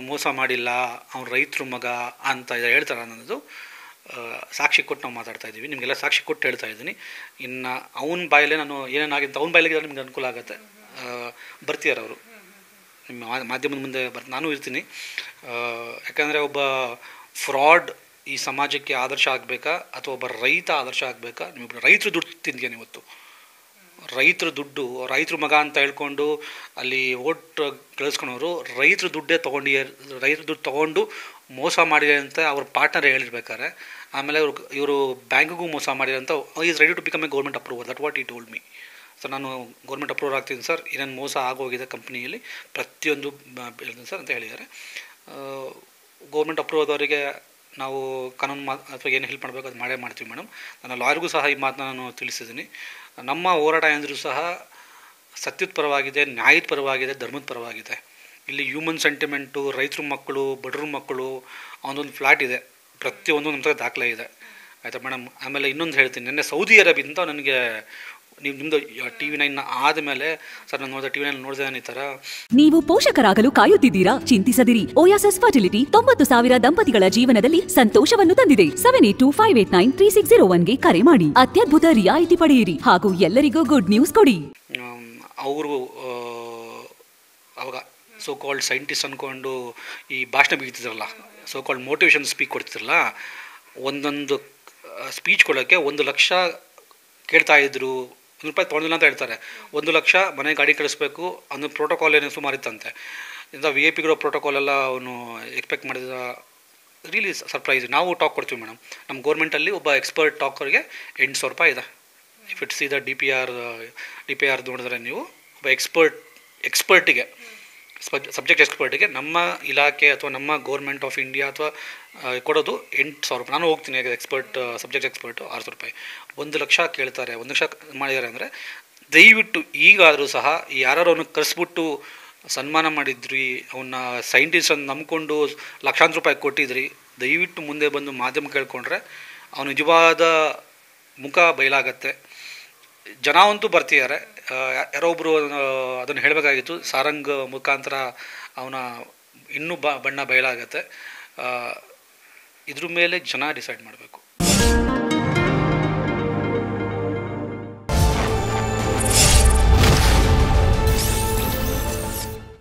ಅವನು ಮೋಸ ಮಾಡಿಲ್ಲ, ಅವ್ನು ರೈತರು ಮಗ ಅಂತ ಹೇಳ್ತಾರೆ ಅನ್ನೋದು ಸಾಕ್ಷಿ ಕೊಟ್ಟು ನಾವು ಮಾತಾಡ್ತಾ ಇದ್ದೀವಿ. ನಿಮಗೆಲ್ಲ ಸಾಕ್ಷಿ ಕೊಟ್ಟು ಹೇಳ್ತಾ ಇದ್ದೀನಿ. ಇನ್ನು ಅವನ ಬಾಯಲ್ಲೇ ನಾನು ಏನೇನಾಗಿತ್ತು ಅವ್ನ ಬಾಯಲ್ಲಿಗೆ ನಿಮ್ಗೆ ಅನುಕೂಲ ಆಗುತ್ತೆ. ಬರ್ತೀಯಾರ ಅವರು ನಿಮ್ಮ ಮಾಧ್ಯಮದ ಮುಂದೆ ನಾನು ಇರ್ತೀನಿ. ಯಾಕಂದರೆ ಒಬ್ಬ ಫ್ರಾಡ್ ಈ ಸಮಾಜಕ್ಕೆ ಆದರ್ಶ ಆಗಬೇಕಾ ಅಥವಾ ಒಬ್ಬ ರೈತ ಆದರ್ಶ ಆಗಬೇಕಾ? ನೀವು ರೈತರು ದುಡ್ಡು ತಿಂದ್ಯಾನೆ ಇವತ್ತು. ರೈತರು ಮಗ ಅಂತ ಹೇಳ್ಕೊಂಡು ಅಲ್ಲಿ ಓಟ್ ಗಳಿಸ್ಕೊಳೋರು ರೈತರ ದುಡ್ಡೇ ರೈತರ ದುಡ್ಡು ತೊಗೊಂಡು ಮೋಸ ಮಾಡಿದೆ ಅಂತ ಅವ್ರ ಪಾರ್ಟ್ನರ್ ಹೇಳಿರ್ಬೇಕಾರೆ, ಆಮೇಲೆ ಇವರು ಬ್ಯಾಂಕಿಗೂ ಮೋಸ ಮಾಡಿದೆ ಅಂತ is ready to become a government approver. That what I told me. Sir ನಾನು ಗೌರ್ಮೆಂಟ್ ಅಪ್ರೂವರ್ ಆಗ್ತೀನಿ ಸರ್, ಏನೇನು ಮೋಸ ಆಗೋಗಿದೆ ಕಂಪ್ನಿಯಲ್ಲಿ ಪ್ರತಿಯೊಂದು ಹೇಳ್ತೀನಿ ಸರ್ ಅಂತ ಹೇಳಿದ್ದಾರೆ. ಗೌರ್ಮೆಂಟ್ ಅಪ್ರೂವ್ ಆದವರಿಗೆ ನಾವು ಕಾನೂನು ಅಥವಾ ಏನು ಹೆಲ್ಪ್ ಮಾಡಬೇಕು ಅದು ಮಾಡೇ ಮಾಡ್ತೀವಿ ಮೇಡಮ್. ನನ್ನ ಲಾಯರ್ಗೂ ಸಹ ಈ ಮಾತನ್ನ ನಾನು ತಿಳಿಸಿದ್ದೀನಿ. ನಮ್ಮ ಹೋರಾಟ ಎಂದರೂ ಸಹ ಸತ್ಯದ ಪರವಾಗಿದೆ, ನ್ಯಾಯದ ಪರವಾಗಿದೆ, ಧರ್ಮದ ಪರವಾಗಿದೆ. ಇಲ್ಲಿ ಹ್ಯೂಮನ್ ಸೆಂಟಿಮೆಂಟು, ರೈತರ ಮಕ್ಕಳು, ಬಡವ್ರ ಮಕ್ಕಳು, ಅವನೊಂದು ಫ್ಲ್ಯಾಟ್ ಇದೆ, ಪ್ರತಿಯೊಂದು ನಮ್ಮ ಹತ್ರ ದಾಖಲೆ ಇದೆ, ಆಯಿತಾ ಮೇಡಮ್. ಆಮೇಲೆ ಇನ್ನೊಂದು ಹೇಳ್ತೀನಿ, ನಿನ್ನೆ ಸೌದಿ ಅರೇಬಿಯಿಂದ ನನಗೆ ನಿಮ್ಮದು TV9 ಆದಮೇಲೆ ಸರ್ ನಾನು ನೋಡಿದೆ, TV9 ನೋಡಿದೆ ಈ ಥರ. ನೀವು ಪೋಷಕರಾಗಲು ಕಾಯುತ್ತಿದ್ದೀರಾ? ಚಿಂತಿಸದಿರಿ. ಓಯಾಸಸ್ ಫರ್ಟಿಲಿಟಿ 90,000 ದಂಪತಿಗಳ ಜೀವನದಲ್ಲಿ ಸಂತೋಷವನ್ನು ತಂದಿದೆ. 7825893601ಗೆ ಕರೆ ಮಾಡಿ. ಅತ್ಯದ್ಭುತ ರಿಯಾಯಿತಿ ಪಡೆಯಿರಿ ಹಾಗೂ ಎಲ್ಲರಿಗೂ ಗುಡ್ ನ್ಯೂಸ್ ಕೊಡಿ. ಅವರು ಅವಾಗ ಸೋ ಕಾಲ್ಡ್ ಸೈಂಟಿಸ್ಟ್ ಅಂದ್ಕೊಂಡು ಈ ಭಾಷಣ ಬೀಗ್ತಿದ್ರಲ್ಲ, ಸೋ ಕಾಲ್ಡ್ ಮೋಟಿವೇಶನ್ ಸ್ಪೀಕ್ ಕೊಡ್ತಿದ್ರಲ್ಲ, ಒಂದೊಂದು ಸ್ಪೀಚ್ ಕೊಡೋಕ್ಕೆ 1 ಲಕ್ಷ ಕೇಳ್ತಾಯಿದ್ರು. ₹1 ತೊಗೊಂಡಿಲ್ಲ ಅಂತ ಹೇಳ್ತಾರೆ. 1 ಲಕ್ಷ ಮನೆ ಗಾಡಿ ಕಳಿಸ್ಬೇಕು ಅನ್ನೋ ಪ್ರೋಟೋಕಾಲ್ ಏನು ಸುಮಾರು ಇತ್ತಂತೆ. ಇಂಥ VIP ಪ್ರೋಟೋಕಾಲ್ ಎಲ್ಲ ಅವನು ಎಕ್ಸ್ಪೆಕ್ಟ್ ಮಾಡಿದ. Really surprise. ನಾವು ಟಾಕ್ ಕೊಡ್ತೀವಿ ಮೇಡಮ್. ನಮ್ಮ ಗೌರ್ಮೆಂಟಲ್ಲಿ ಒಬ್ಬ ಎಕ್ಸ್ಪರ್ಟ್ ಟಾಕರ್ಗೆ ₹800 ಇದೆ. ಇಫ್ ಇಟ್ಸ್ ದ DPR ನೋಡಿದ್ರೆ ನೀವು ಒಬ್ಬ ಎಕ್ಸ್ಪರ್ಟಿಗೆ ಸಬ್ಜೆಕ್ಟ್ ಎಕ್ಸ್ಪರ್ಟಿಗೆ ನಮ್ಮ ಇಲಾಖೆ ಅಥವಾ ನಮ್ಮ ಗೌರ್ಮೆಂಟ್ ಆಫ್ ಇಂಡಿಯಾ ಅಥವಾ ಕೊಡೋದು ₹800. ನಾನು ಹೋಗ್ತೀನಿ ಸಬ್ಜೆಕ್ಟ್ ಎಕ್ಸ್ಪರ್ಟು ₹600. 1 ಲಕ್ಷ ಕೇಳ್ತಾರೆ. 1 ಲಕ್ಷ ಮಾಡಿದ್ದಾರೆ ಅಂದರೆ ದಯವಿಟ್ಟು ಈಗಾದರೂ ಸಹ ಯಾರು ಅವನು ಕರೆಸ್ಬಿಟ್ಟು ಸನ್ಮಾನ ಮಾಡಿದ್ರಿ, ಅವನ್ನ ಸೈಂಟಿಸ್ಟ್ ಅಂತ ನಂಬ್ಕೊಂಡು ಲಕ್ಷಾಂತರ ರೂಪಾಯಿ ಕೊಟ್ಟಿದ್ರಿ, ದಯವಿಟ್ಟು ಮುಂದೆ ಬಂದು ಮಾಧ್ಯಮ ಕೇಳ್ಕೊಂಡ್ರೆ ಅವನು ನಿಜವಾದ ಮುಖ ಬಯಲಾಗತ್ತೆ. ಜನ ಅಂತೂ ಬರ್ತಿದ್ದಾರೆ. ಯಾರೋ ಒಬ್ಬರು ಅದನ್ನು ಹೇಳಬೇಕಾಗಿತ್ತು, ಸಾರಂಗ್ ಮುಖಾಂತರ ಅವನ ಇನ್ನೂ ಬಣ್ಣ ಬಯಲಾಗತ್ತೆ. ಇದ್ರ ಮೇಲೆ ಜನ ಡಿಸೈಡ್ ಮಾಡಬೇಕು.